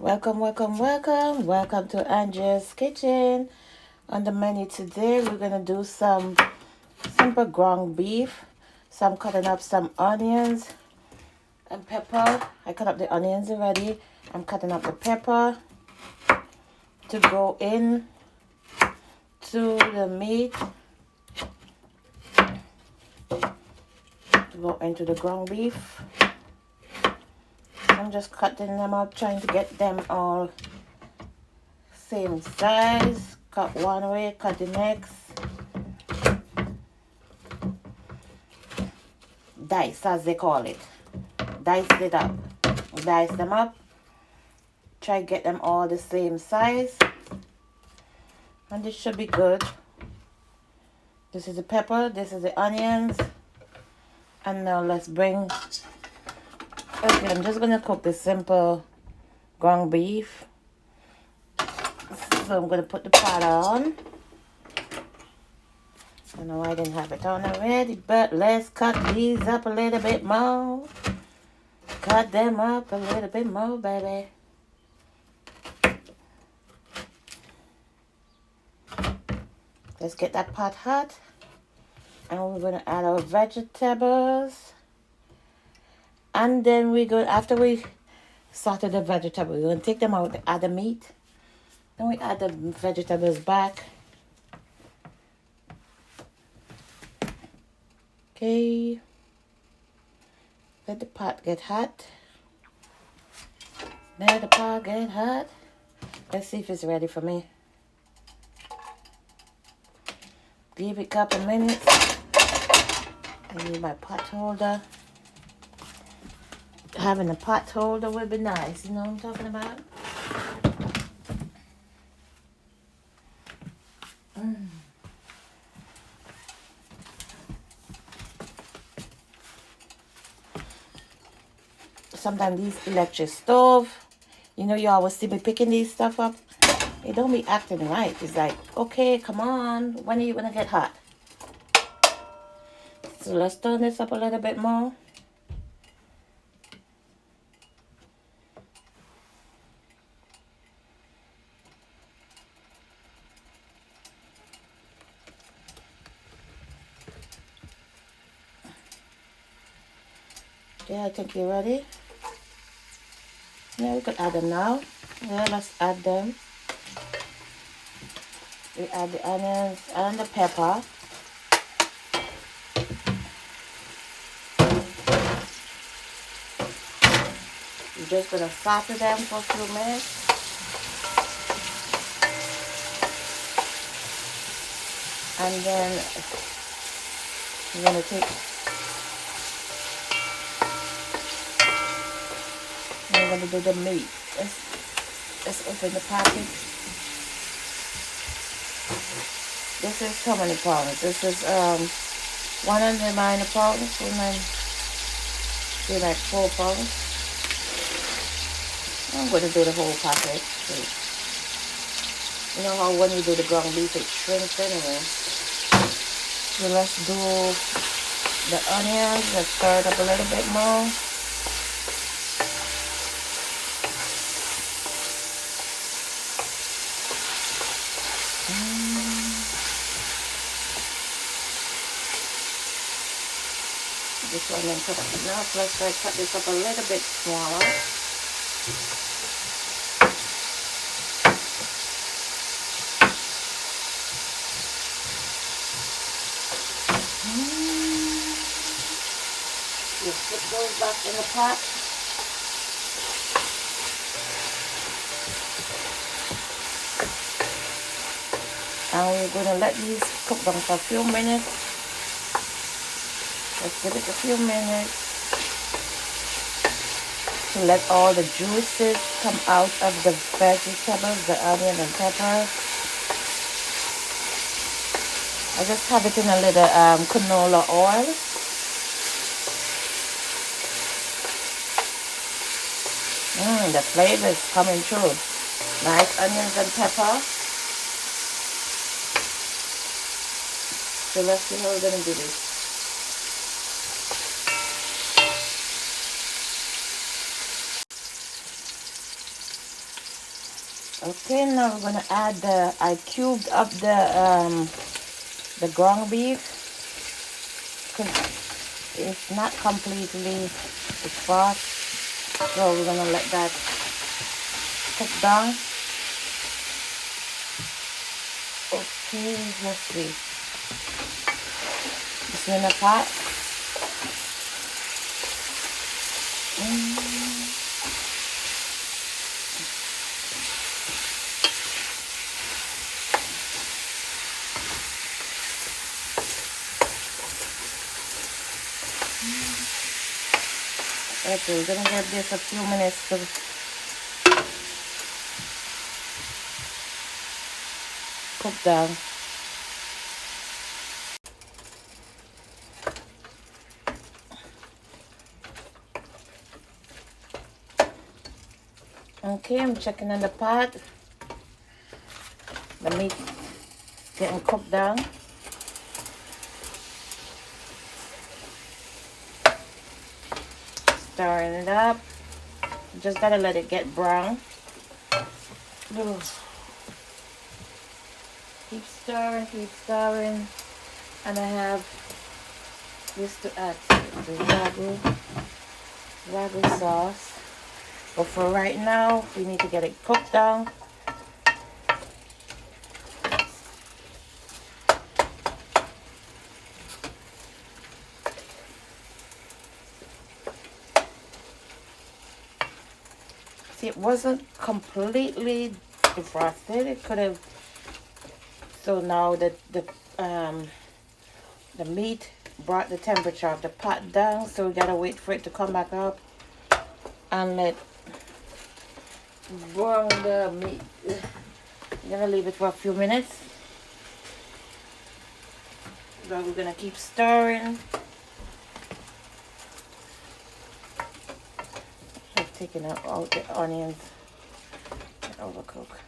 Welcome to Andrea's Kitchen. On the menu today, we're gonna do some simple ground beef. So I'm cutting up some onions and pepper. I cut up the onions already. I'm cutting up the pepper to go in to the meat, to go into the ground beef. I'm just cutting them up, trying to get them all same size. Cut one way, cut the next. Dice, as they call it. Dice it up. Dice them up. Try to get them all the same size. And this should be good. This is the pepper. This is the onions. And now let's bring... Okay, I'm just going to cook the simple ground beef. So I'm going to put the pot on. I know I didn't have it on already, but let's cut these up a little bit more. Cut them up a little bit more, baby. Let's get that pot hot. And we're going to add our vegetables. And then we're going, after we sauteed the vegetables, we're going to take them out, add the meat. Then we add the vegetables back. Okay. Let the pot get hot. Let the pot get hot. Let's see if it's ready for me. Give it a couple minutes. I need my pot holder. Having a pot holder would be nice. You know what I'm talking about? Sometimes these electric stove, you know, you always see me picking these stuff up. It don't be acting right. It's like, okay, come on. When are you going to get hot? So let's turn this up a little bit more. Okay, I think you're ready. Yeah, we could add them now. Yeah, let's add them. We add the onions and the pepper. We're just going to saute them for a few minutes. And then we're going to take... We're going to do the meat. Let's open the package. This is how many pounds? This is 190 pounds. Like 4 pounds. I'm going to do the whole package. You know how when you do the ground beef, it shrinks anyway. So let's do the onions. Let's stir it up a little bit more. This one then cut up enough. Let's try to cut this up a little bit smaller. Just put those back in the pot. And we're going to let these cook down for a few minutes. Let's give it a few minutes to let all the juices come out of the vegetables, the onion and pepper. I just have it in a little canola oil. The flavor is coming through. Nice onions and pepper. So let's see how we're going to do this. Okay, now we're gonna add I cubed up the ground beef because it's not completely defrosted. So we're gonna let that cook down. Okay, let's see. It's in a pot. Okay, we're gonna give this a few minutes to cook down. Okay, I'm checking on the pot. The meat getting cooked down. Stirring it up. Just gotta let it get brown. Ugh. Keep stirring. And I have this to add the ragu sauce. But for right now, we need to get it cooked down. See, it wasn't completely defrosted. It could have. So now the meat brought the temperature of the pot down. So we gotta wait for it to come back up and let brown the meat. I'm gonna leave it for a few minutes. But we're gonna keep stirring. I've taken out the onions. Overcook.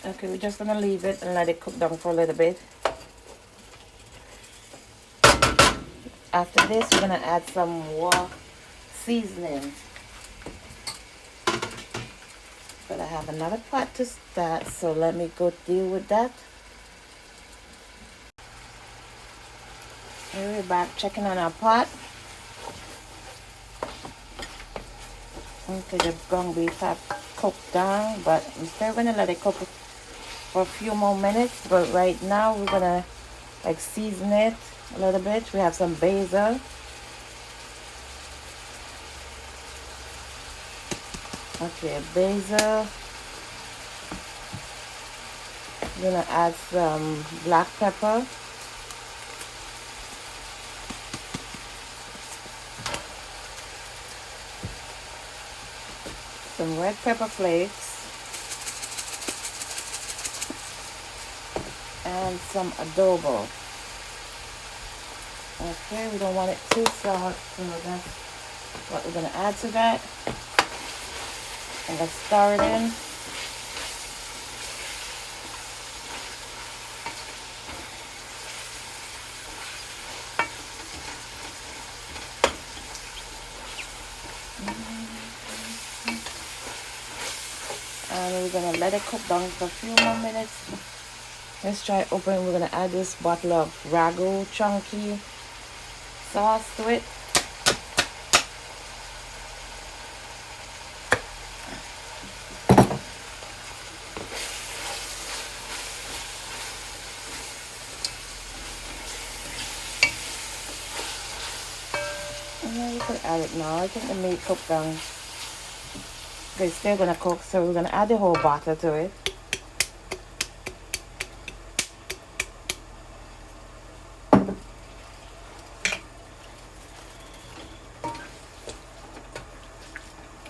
Okay, we're just gonna leave it and let it cook down for a little bit. After this, we're gonna add some more seasoning. But I have another pot to start, so let me go deal with that. Here we're back checking on our pot. Okay, the ground beef have cooked down, but I'm still gonna let it cook for a few more minutes. But right now we're gonna like season it a little bit. We have some basil. Okay, basil. We're gonna add some black pepper. Some red pepper flakes. And some adobo. Okay, we don't want it too sour, so that's what we're gonna add to that. And let's stir it in. And we're gonna let it cook down for a few more minutes. Let's try it open. We're gonna add this bottle of ragu chunky sauce to it. And then we could add it now. I think the meat cooked down. Okay, it's still gonna cook, so we're gonna add the whole bottle to it.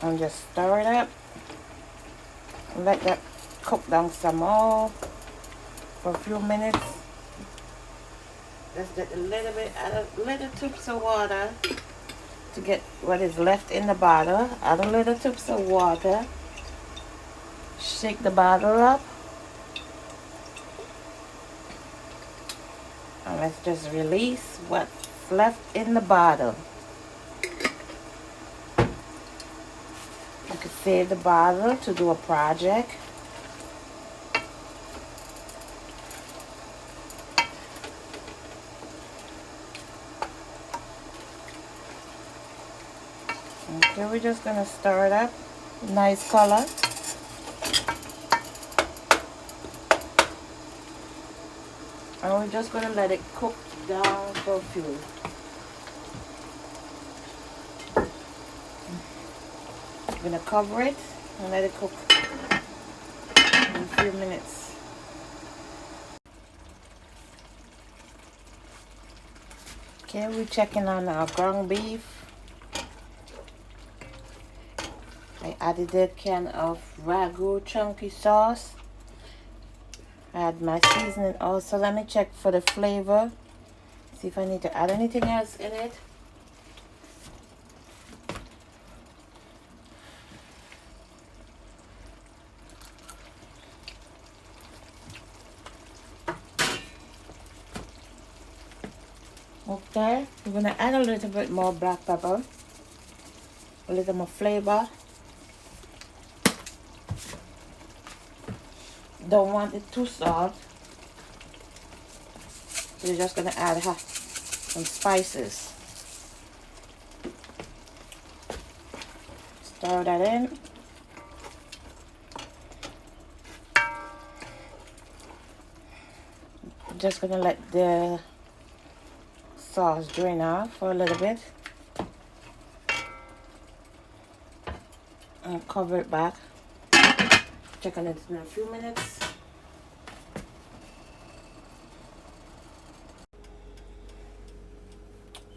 And just stir it up. And let that cook down some more for a few minutes. Let's get a little bit, add a little tips of water to get what is left in the bottle. Add a little tips of water. Shake the bottle up. And let's just release what's left in the bottle. You could save the bottle to do a project. Okay, we're just gonna stir it up. Nice color. And we're just gonna let it cook down for a few. I'm gonna cover it and let it cook in a few minutes. Okay, we're checking on our ground beef. I added a can of Ragu chunky sauce. I add my seasoning also. Let me check for the flavor. See if I need to add anything else in it. Okay, we're gonna add a little bit more black pepper, a little more flavor. Don't want it too salt. We're just gonna add some spices. Stir that in. Just gonna let the sauce drain off for a little bit and cover it back. Check on it in a few minutes.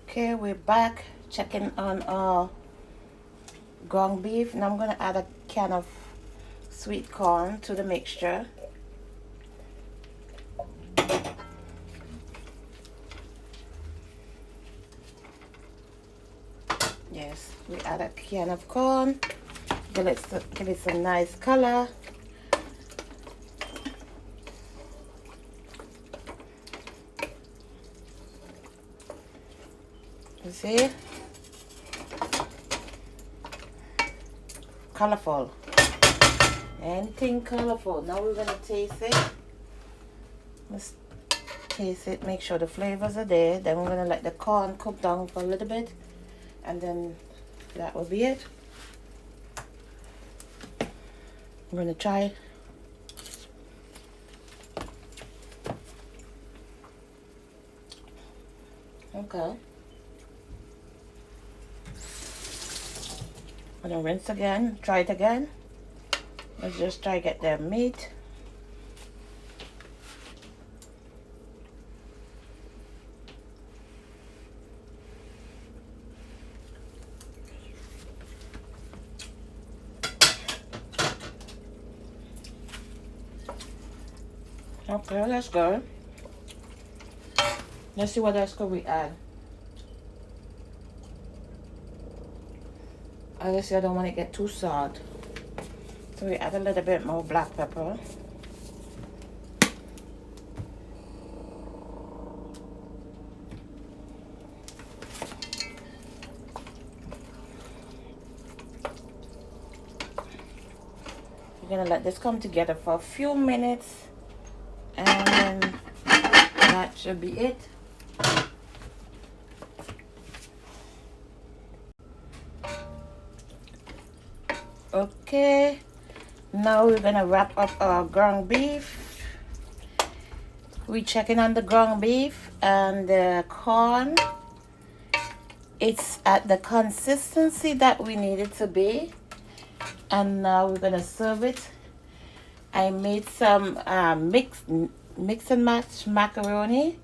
Okay, we're back checking on our ground beef. Now I'm gonna add a can of sweet corn to the mixture. Yes, we add a can of corn. Give it some nice color. You see? Colorful. Anything colorful. Now we're gonna taste it. Let's taste it, make sure the flavors are there. Then we're gonna let the corn cook down for a little bit, and then that will be it. I'm gonna try. Okay. I'm gonna rinse again, try it again. Let's just try get the meat. Okay, that's good. Let's see what else could we add. Obviously, I don't want to get too salt, so we add a little bit more black pepper. We're gonna let this come together for a few minutes, and then that should be it. Okay, now we're gonna wrap up our ground beef. We're checking on the ground beef and the corn. It's at the consistency that we need it to be. And now we're gonna serve it. I made some mix and match macaroni,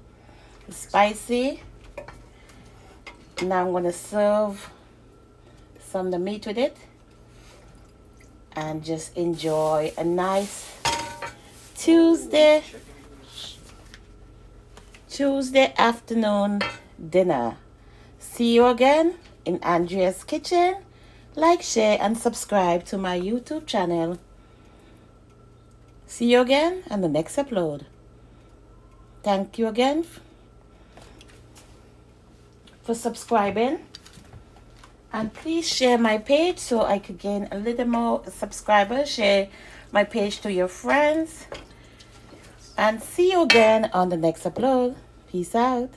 spicy. Now I'm gonna serve some of the meat with it and just enjoy a nice Tuesday afternoon dinner. See you again in Andrea's Kitchen. Like, share, and subscribe to my YouTube channel. See you again on the next upload. Thank you again for subscribing. And please share my page so I could gain a little more subscribers. Share my page to your friends. And see you again on the next upload. Peace out.